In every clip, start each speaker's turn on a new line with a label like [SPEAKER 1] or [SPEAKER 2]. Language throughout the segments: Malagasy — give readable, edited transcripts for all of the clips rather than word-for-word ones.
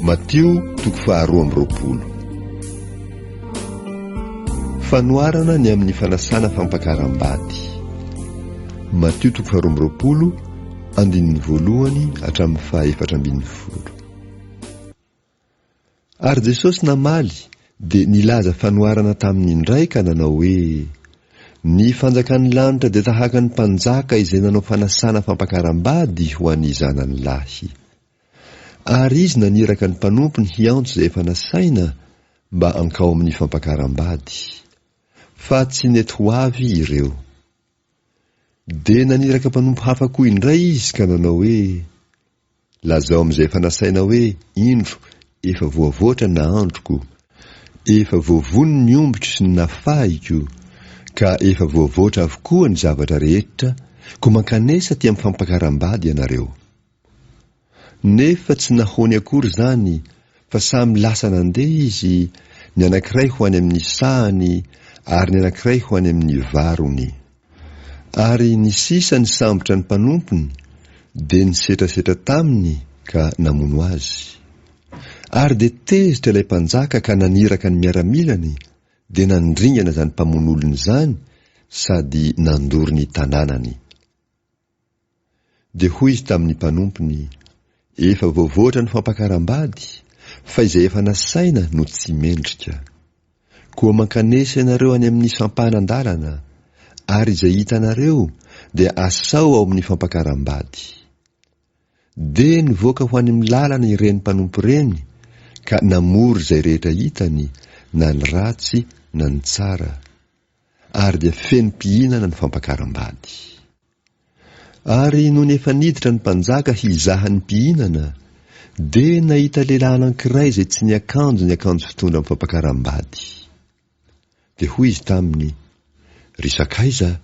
[SPEAKER 1] Matio 12:20. Fanoarana ny amin'ny fanasana fampakaram-bady. Matio 12:20 andininy voalohany hatramin'ny 4:40. Ary Jesosy namaly dia nilaza fanoarana tamin'ny indray ka nanao hoe: ny fanjakan'ny lanitra dia tahaka ny mpanjaka izay nanao fanasana fampakaram-bady ho an'ny zanany lahy. Ary izy naniraka ny mpanompony hiantso izay efa nasaina mba hankao amin'ny fampakaram-bady, fa tsy nety ho avy ireo. Dia naniraka mpanompo hafa koa indray izy ka nanao hoe: lazao amin'izay efa nasaina hoe indro efa voavoatra na androko, efa voavony ny ombitro sy ny nafahiko, ka efa voavoatra avokoa ny zavatra rehetra, ko mankanesa ty amin'ny fampakaram-bady ianareo. Nefa tsy nahony akory zany, fa samy lasa nandeha izy, ny anankiray ho any amin'ny sahany ary ny anankiray ho any amin'ny varony. Ary ny sisa ny sambotra ny mpanompony dia nisetrasetra taminy ka namono azy. Ary dia tezitra ilay mpanjaka ka naniraka ny miaramilany, dia nandringana zany mpamon'olony izany sady nandory ny tanànany. Dia hoy izy tamin'ny mpanompony: efa voavoatra ny fampakaram-bady, fa izay efa nasaina no tsy mendrika. Koa mankanesa ianareo any amin'ny sampanan-dalana, ary izay hitanareo dia asao ao amin'ny fampakaram-bady. Dia nivoaka ho any amin'ny lalana ireny mpanompo ireny, ka namory izay rehetra hitany, na ny ratsy na ny tsara, ary dia feno mpihinana ny fampakaram-bady. Ary noho efa niditra ny mpanjaka hizaha ny mpihinana, dia nahita lehilahy anankiray izay tsy niakanjo ny akanjo fitondra amin'ny fampakaram-bady. Dia hoy izy taminy: ry Sakaiza,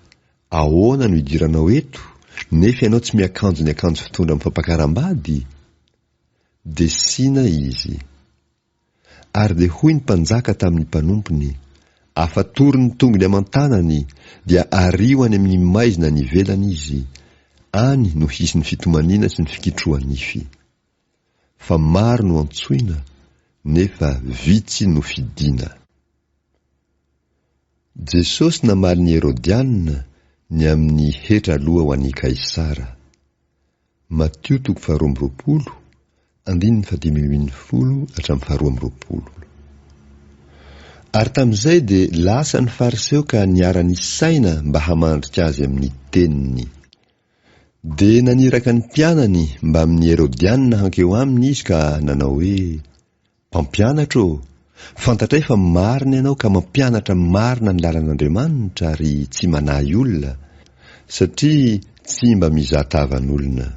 [SPEAKER 1] ahoana no idiranao eto, nefa ianao tsy miakanjo ny akanjo fitondra amin'ny fampakaram-bady? Dia sina izy. Ary dia hoy ny mpanjaka tamin'ny mpanompony: afatory ny tongony aman-tanany, dia ario any amin'ny maizina ny ivelany izy, any no hisy ny fitomaniana sy ny fikitroanify. Fa maro no antsoina, nefa vitsy no fidiana. Jesosy namaly ny Herodianina ny amin'ny hetra aloha ho an'i Kaisara. Matio 12:20 andininy 15:12. Ary tamin'izay dia lasa ny fariseo ka niara-ny saina mba hamandrika azy amin'ny teniny. Dia naniraka ny mpianany mba amin'ny Herodianina hankeo aminy izy ka nanao hoe: mpampianatra, fantatray fa marina ianao ka mampianatra marina ny lalan'Andriamanitra ary tsy manahy olona, satria tsy mba mizahatavan'olona.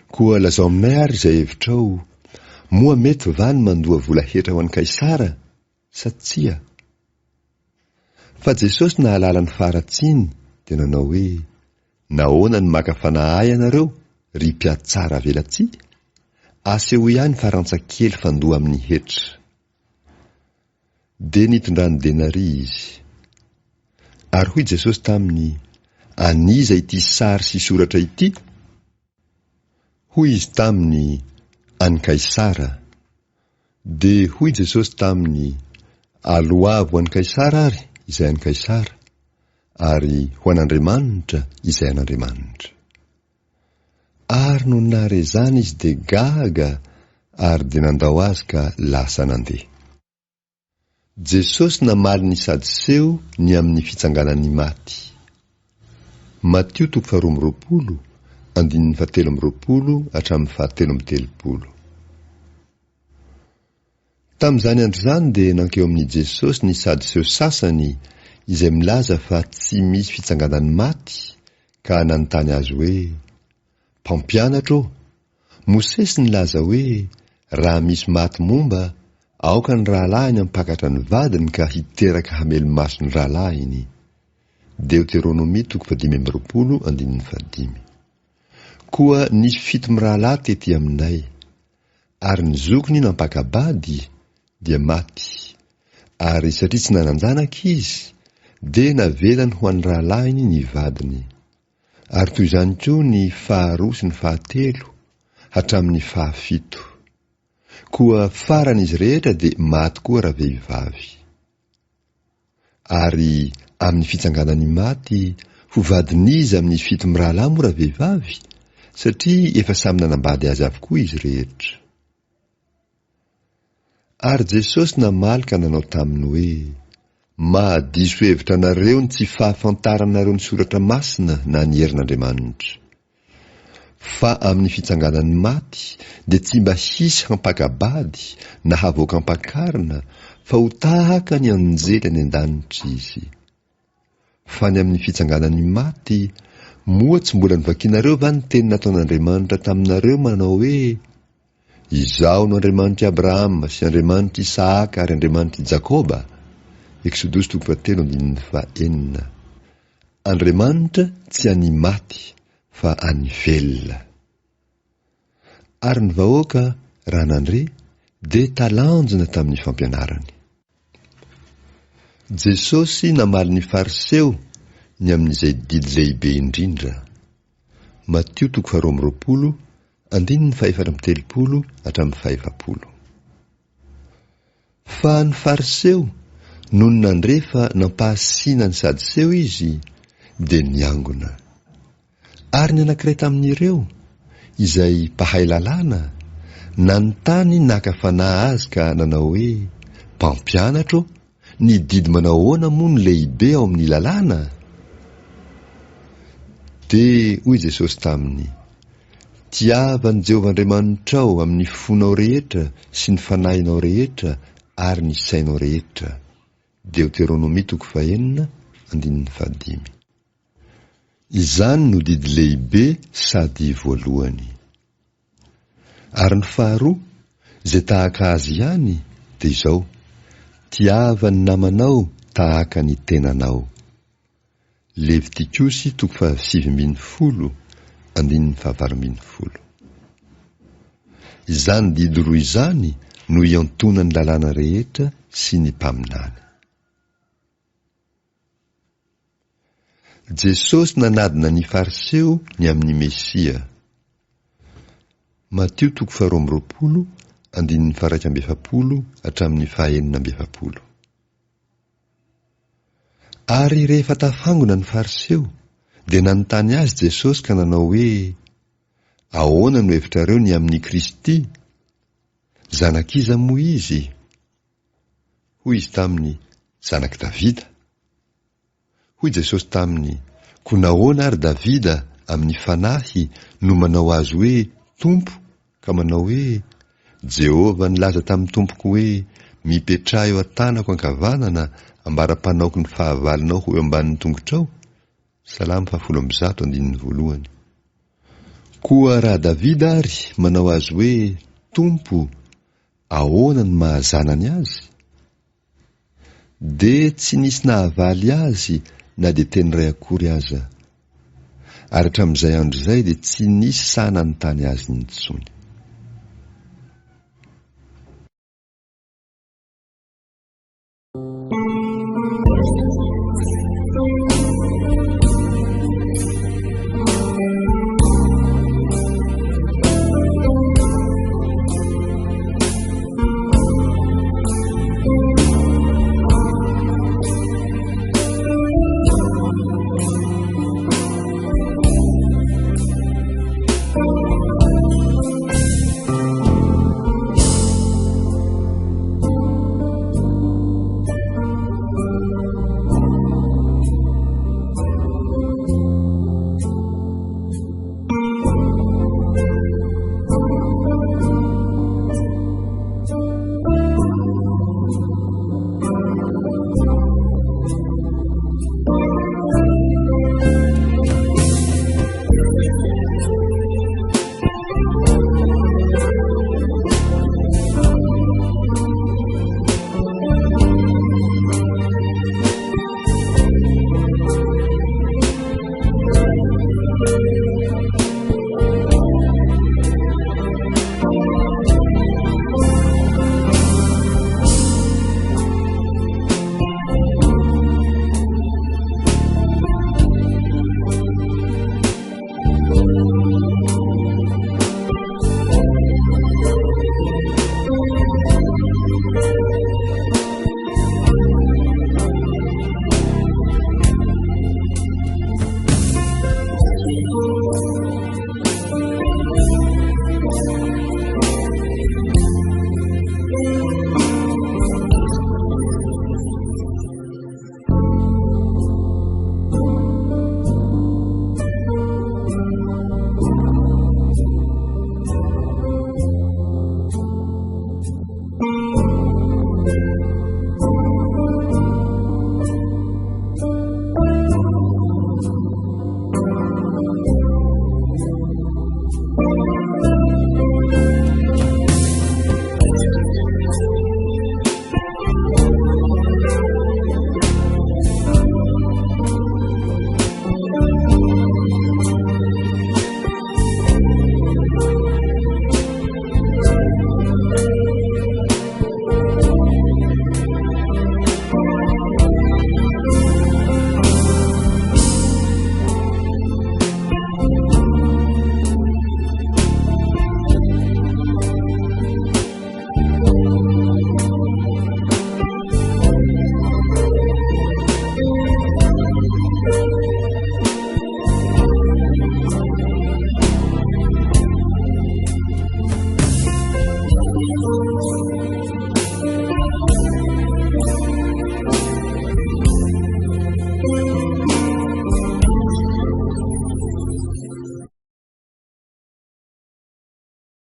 [SPEAKER 1] Koa lazao aminay ary izay hevitrao, moa mety va ny mandoa vola hetra ho an'i Kaisara, sa tsia? Fa Jesosy nahalala ny faratsiny dia nanao hoe: nahoana ny maka fanahy ianareo, ry mpiatsara velatsia? Aseho ihany farantsakely fandoa amin'ny hetra. Dia nitondrany denari izy. Ary hoy Jesosy taminy: aniza ity sary sy soratra ity? Hoy izy taminy: any Kaisara. Dia hoy Jesosy taminy: aloavo any Kaisara ary izay any Kaisara, ary ho an'Andriamanitra izay an'Andriamanitra. Ary no nare zany izy dia gaga, ary dia nandao azy ka lasa nandeha. Jesosy namaly ny Sadiseo ny amin'ny fitsanganan'ny maty. Matio 12:20 andininy 17:20 hatramin'ny 17:30. Tamin'izany andro izany dia nankeo amin'ny Jesosy ny Sadiseo sasany izay milaza fa tsy misy fitsanganan'ny maty, ka nanontany azy hoe: mpampianatra, Mosesy nilaza hoe raha misy maty momba, aoka ny rahalahiny hampakatra ny vadiny ka hiteraka hamelo-maso ny rahalahiny. Deuteronomia 15:5. Koa nisy 7 rahalahy tety aminay, ary ny zokiny nampakabady dia maty, ary satria tsy nananjanaka izy, dia navelany ho an'ny rahalahiny ny vadiny. Ary toy izany koa ny faharoa sy ny fahatelo hatramin'ny fahafito. koa faran'izy rehetra dia maty koa raha vehivavy. Ary amin'ny fitsanganany maty ho vadin'izy amin'ny fito mirahalahy moa raha vehivavy, satria efa samy nanambady azy avokoa izy rehetra. Ary Jesosy namaly ka nanao taminy hoe, mahadiso hevitra anareo ny tsy fahafantaranareo ny soratra masina na ny herin'Andriamanitra. Fa amin'ny fitsanganany maty dia tsy mba hisy hampakabady na havoaka hampakarina, fa ho tahaka ny anjely any an-danitra izy. Fa ny amin'ny fitsanganany maty moa tsy mbola nivakianareo va ny teny nataon'Andriamanitra taminareo manao hoe, izaho no Andriamanitra Abrahama sy Andriamanitra Isaaka ary Andriamanitra Jakoba. Exodosy 3:9. Andriamanitra tsy any maty fa any velona. Ary ny vahoaka raha nandre dia talanjona tamin'ny fampianarany. Jesosy namaly ny fariseo ny amin'izay didy lehibe indrindra. Matteo 12:1-7. Fa ny fariseo noho nandrefa nampahasiana ny sadiseo izy dia niangona. Ary ny anankiray tamin'ireo izay mpahay lalàna nanontany naka fanahy azy ka nanao hoe, mpampianatro, ny didy manao ahoana moa ny lehibe ao amin'ny lalàna? Dia hoy Jesosy taminy, tiava ny Jehovah'Andriamanitrao amin'ny fonao rehetra sy ny fanahinao rehetra ary ny sainao rehetra. Deuteronomia 4:5. Izany no didy lehibe sady voalohany. Ary ny faharoa, izay tahaka azy ihany, dia izao, tiava ny namanao tahaka ny tenanao. Levitikosy 7:7-20. Izany didy roa izany no iantonany lalàna rehetra sy ny mpaminany. Jesosy nanadina ny fariseo ny amin'ny Mesia. Matteo 12:1-12. Ary rehefa tafangona ny fariseo dia nanontany azy Jesosy ka nanao hoe, ahoana no hevitrareo ny amin'ny Kristy? Zanakiza moa izy? Hoy izy taminy, zanak' Davida. Hoy Jesosy taminy, ko nahoana ary Davida amin'ny fanahy no manao azy hoe tompo, ka manao hoe, Jehova nilaza tamin'ny tompoko hoe, mipetraha eo an-tanako ankavanana ambara-panaoko ny fahavalonao ho eo ambanin'ny tongotrao. Salamo 1:1. Koa raha Davida ary manao azy hoe tompo, ahoana ny mahazanany azy? Dia tsy nisy nahavaly azy na dia teny ray akory aza. Ary hatramin'izay andro izay dia tsy nisy sahy nanontany azy intsony.